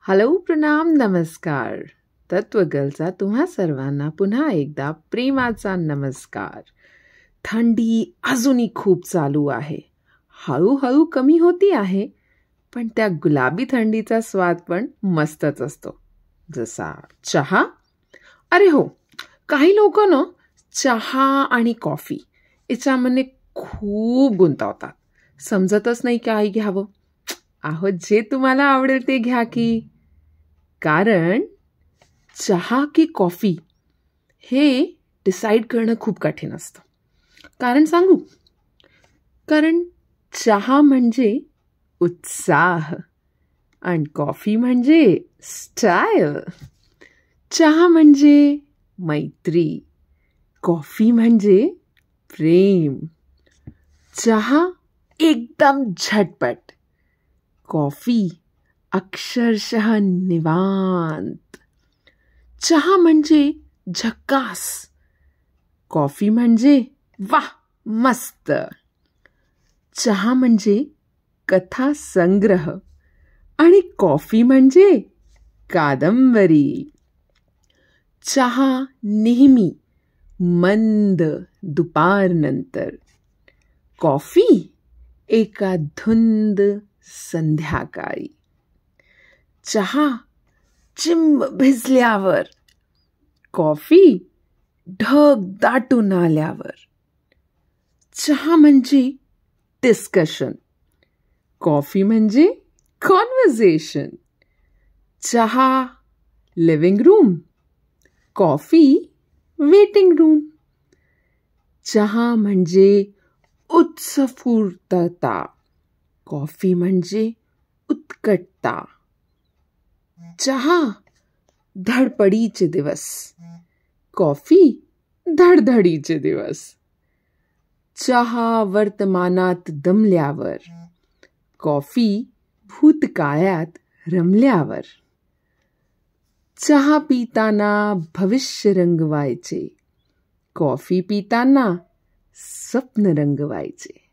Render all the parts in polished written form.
Hello, प्रणाम, नमस्कार. तत्वगलचा तुम्हा सर्वांना पुन्हा एकदा प्रेमाचा नमस्कार. थंडी अजूनही खूप चालू आहे. हळूहळू कमी होती आहे, पण त्या गुलाबी थंडीचा स्वाद पण मस्तच असतो. जसा चहा. अरे हो, काही लोक ना चहा आणि कॉफी याच्यामध्ये खूप गुंतावतात. समजतच नाही काही घ्यावं. अहो, जे तुम्हाला आवडेल ते घ्या की. कारण चहा की कॉफी हे डिसाईड करणं खूप कठीण असतं. कारण सांगू? कारण चहा म्हणजे उत्साह आणि कॉफी म्हणजे स्टाईल. चहा म्हणजे मैत्री, कॉफी म्हणजे प्रेम. चहा एकदम झटपट, कॉफी अक्षरशः निवांत. चहा म्हणजे झकास, कॉफी म्हणजे वाह मस्त. चहा म्हणजे कथा संग्रह आणि कॉफी म्हणजे कादंबरी. चहा नेहमी मंद दुपारनंतर, कॉफी एका धुंद संध्याकाळी. चहा चिंब भिजल्यावर, कॉफी ढग दाटून आल्यावर. चहा म्हणजे डिस्कशन, कॉफी म्हणजे कॉन्व्हर्सेशन. चहा living room, coffee waiting room. चहा म्हणजे उत्स्फूर्तता, कॉफी म्हणजे उत्कटता. चहा धडपडीचे दिवस, कॉफी धडधडीचे दिवस. चहा वर्तमानात दमल्यावर, कॉफी भूतकाळात रमल्यावर. चहा पिताना भविष्य रंगवायचे, कॉफी पिताना स्वप्न रंगवायचे.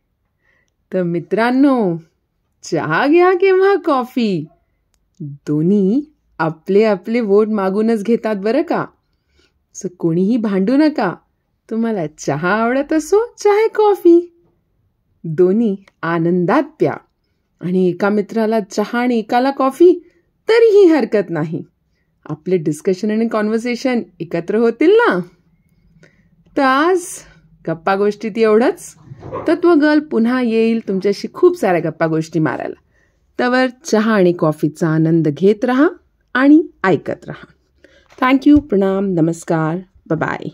तर मित्रांनो, चहा घ्या किंवा कॉफी, दोन्ही आपले आपले वोट मागूनच घेतात बरं का. सो कोणीही भांडू नका. तुम्हाला चहा आवडत असो चाहे कॉफी, दोन्ही आनंदात प्या. आणि एका मित्राला चहा आणि एकाला कॉफी तरीही हरकत नाही. आपले डिस्कशन आणि कॉन्व्हर्सेशन एकत्र होतील ना. तर आज गप्पा गोष्टीत एवढंच. तत्वगल पुन्हा येईल तुमच्याशी खूप साऱ्या गप्पा गोष्टी मारायला. तवर चहा आणि कॉफीचा आनंद घेत राहा आणि ऐकत राहा. थँक्यू, प्रणाम, नमस्कार, बाय.